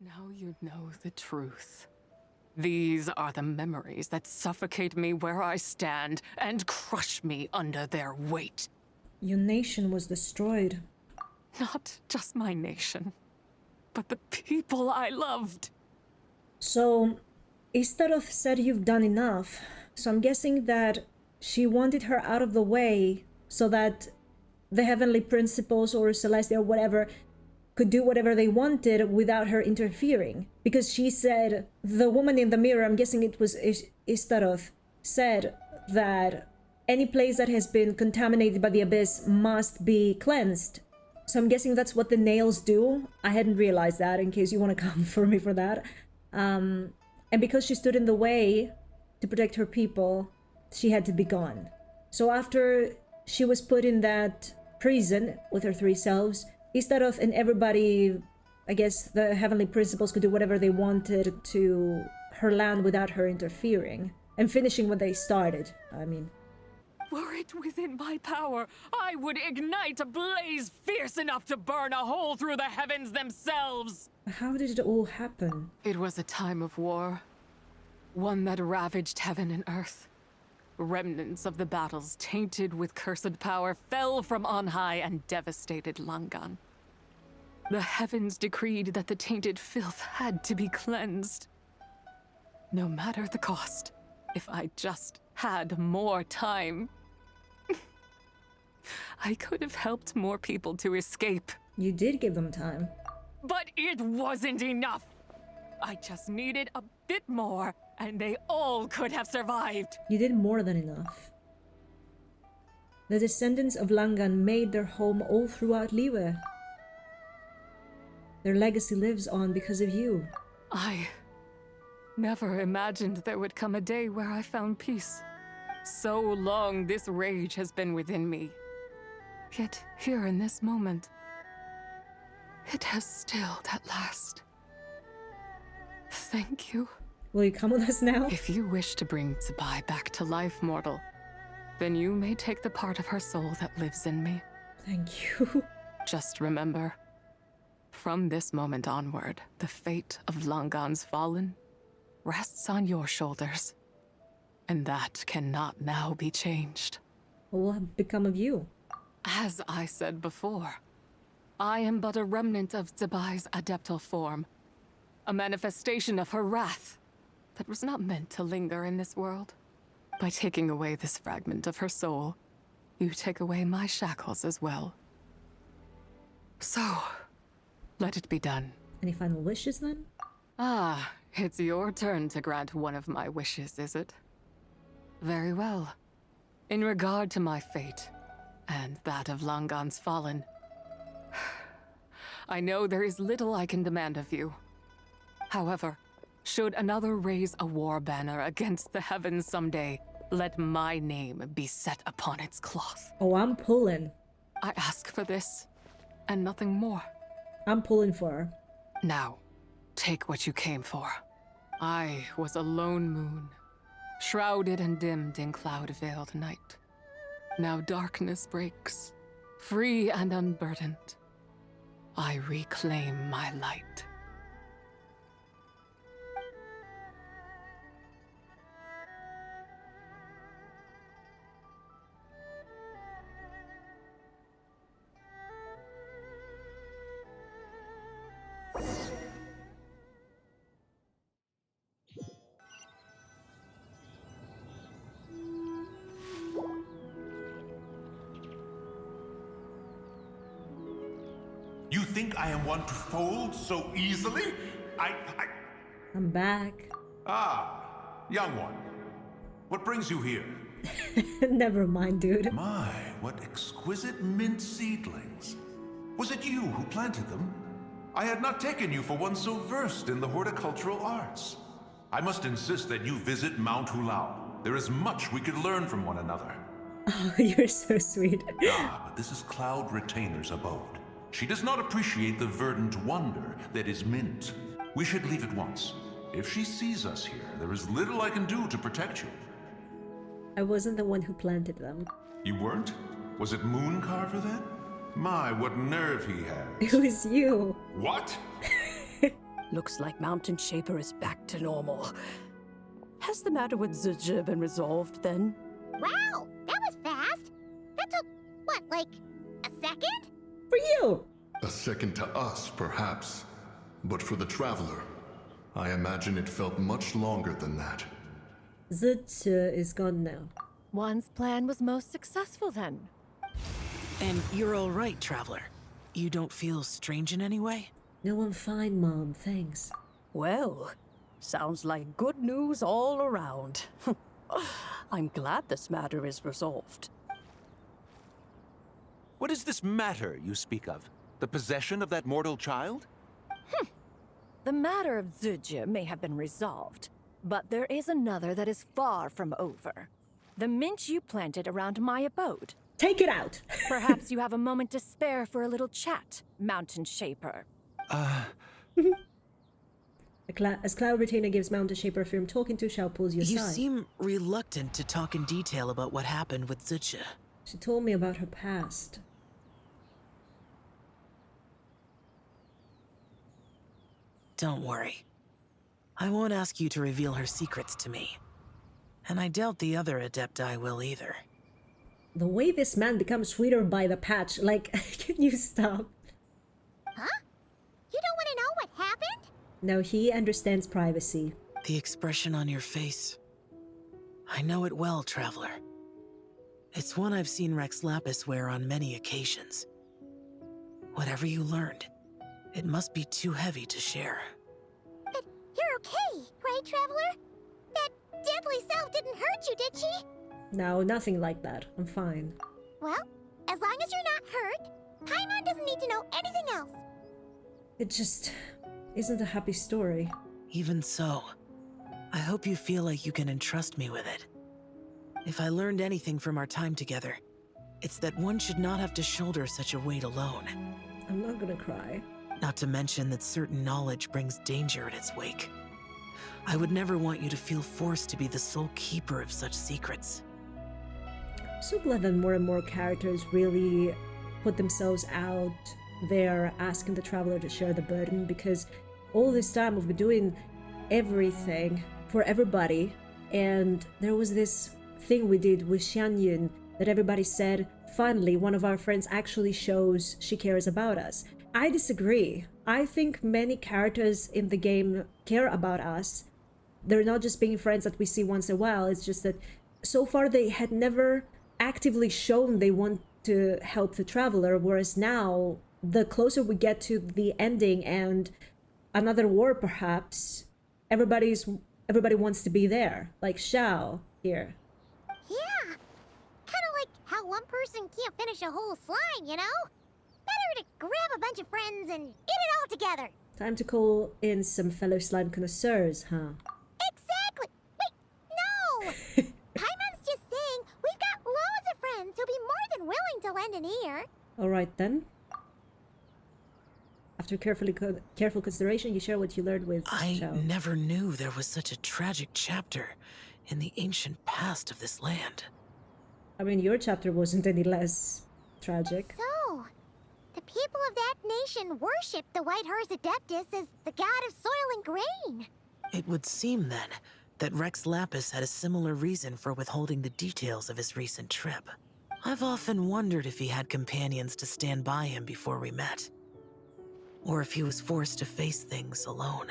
Now you know the truth. These are the memories that suffocate me where I stand and crush me under their weight. Your nation was destroyed. Not just my nation, but the people I loved. So, Istarov said you've done enough. So I'm guessing that she wanted her out of the way so that the heavenly principles or celestial whatever could do whatever they wanted without her interfering. Because she said, the woman in the mirror, I'm guessing it was Istarov, said that any place that has been contaminated by the abyss must be cleansed. So I'm guessing that's what the nails do. I hadn't realized that, in case you want to come for me for that. And because she stood in the way to protect her people, she had to be gone. So after she was put in that prison with her three selves, Istarov and everybody, I guess the heavenly principles could do whatever they wanted to her land without her interfering. And finishing what they started, I mean. Were it within my power, I would ignite a blaze fierce enough to burn a hole through the heavens themselves! How did it all happen? It was a time of war. One that ravaged heaven and earth. Remnants of the battles tainted with cursed power fell from on high and devastated Langan. The heavens decreed that the tainted filth had to be cleansed. No matter the cost, if I just had more time. I could have helped more people to escape. You did give them time. But it wasn't enough! I just needed a bit more, and they all could have survived. You did more than enough. The descendants of Langan made their home all throughout Liyue. Their legacy lives on because of you. I never imagined there would come a day where I found peace. So long this rage has been within me. Yet here in this moment, it has stilled at last. Thank you. Will you come with us now? If you wish to bring Tsubai back to life, mortal, then you may take the part of her soul that lives in me. Thank you. Just remember, from this moment onward, the fate of Langan's fallen rests on your shoulders. And that cannot now be changed. What will have become of you? As I said before, I am but a remnant of Tsubai's adeptal form. A manifestation of her wrath that was not meant to linger in this world. By taking away this fragment of her soul, you take away my shackles as well. So, let it be done. Any final wishes then? Ah, it's your turn to grant one of my wishes, is it? Very well. In regard to my fate, and that of Langan's fallen, I know there is little I can demand of you. However, should another raise a war banner against the heavens someday, let my name be set upon its cloth. Oh, I'm pulling. I ask for this, and nothing more. I'm pulling for her. Now, take what you came for. I was a lone moon, shrouded and dimmed in cloud-veiled night. Now darkness breaks, free and unburdened. I reclaim my light. You think I am one to fold so easily? I'm back. Ah, young one. What brings you here? Never mind, dude. My, what exquisite mint seedlings. Was it you who planted them? I had not taken you for one so versed in the horticultural arts. I must insist that you visit Mount Hulao. There is much we could learn from one another. Oh, you're so sweet. But this is Cloud Retainer's abode. She does not appreciate the verdant wonder that is mint. We should leave at once. If she sees us here, there is little I can do to protect you. I wasn't the one who planted them. You weren't? Was it Mooncarver then? My, what nerve he has. It was you. What? Looks like Mountain Shaper is back to normal. Has the matter with Zizhi been resolved then? Wow, that was fast. That took, what, like a second? For you! A second to us, perhaps. But for the Traveler, I imagine it felt much longer than that. Zizhi is gone now. One's plan was most successful then. And you're all right, Traveler. You don't feel strange in any way? No, I'm fine, Mom, thanks. Well, sounds like good news all around. I'm glad this matter is resolved. What is this matter you speak of? The possession of that mortal child? The matter of Zizhi may have been resolved, but there is another that is far from over. The mint you planted around my abode. Take it out! Perhaps you have a moment to spare for a little chat, Mountain Shaper. As Cloud Retainer gives Mountain Shaper a firm talking to, Xiao pulls you aside. You seem reluctant to talk in detail about what happened with Zizhi. She told me about her past. Don't worry. I won't ask you to reveal her secrets to me. And I doubt the other Adepti will either. The way this man becomes sweeter by the patch, like, can you stop? Huh? You don't want to know what happened? No, he understands privacy. The expression on your face. I know it well, Traveler. It's one I've seen Rex Lapis wear on many occasions. Whatever you learned, it must be too heavy to share. But you're okay, right, Traveler? That deadly self didn't hurt you, did she? No, nothing like that. I'm fine. Well, as long as you're not hurt, Paimon doesn't need to know anything else. It just isn't a happy story. Even so, I hope you feel like you can entrust me with it. If I learned anything from our time together, It's that one should not have to shoulder such a weight alone. I'm not gonna cry. Not to mention that certain knowledge brings danger in its wake. I would never want you to feel forced to be the sole keeper of such secrets. I'm so glad that more and more characters really put themselves out there asking the traveler to share the burden, because all this time we've been doing everything for everybody, and there was this thing we did with Xianyun that everybody said, finally, one of our friends actually shows she cares about us. I disagree. I think many characters in the game care about us. They're not just being friends that we see once in a while. It's just that so far they had never actively shown they want to help the traveler, whereas now, the closer we get to the ending and another war perhaps, everybody wants to be there. Like Xiao here. Yeah, kind of like how one person can't finish a whole slime, you know? Better to grab a bunch of friends and get it all together. Time to call in some fellow slime connoisseurs, huh? Exactly! Wait, no! Paimon's just saying we've got loads of friends who'll be more than willing to lend an ear. Alright then. After careful consideration, you share what you learned with Xiao. I never knew there was such a tragic chapter in the ancient past of this land. I mean, your chapter wasn't any less tragic. So, the people of that nation worship the White Horse Adeptus as the god of soil and grain. It would seem, then, that Rex Lapis had a similar reason for withholding the details of his recent trip. I've often wondered if he had companions to stand by him before we met. Or if he was forced to face things alone.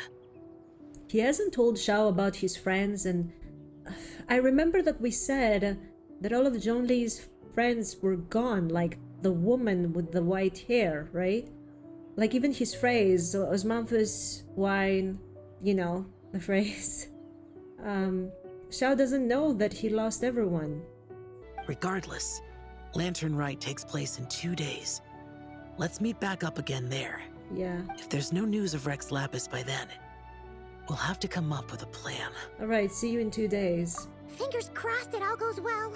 He hasn't told Xiao about his friends, and I remember that we said that all of Zhongli's friends were gone, like the woman with the white hair, right? Like even his phrase, osmanthus wine, you know, the phrase. Xiao doesn't know that he lost everyone. Regardless, Lantern Rite takes place in 2 days. Let's meet back up again there. Yeah. If there's no news of Rex Lapis by then, we'll have to come up with a plan. Alright, see you in 2 days. Fingers crossed it all goes well.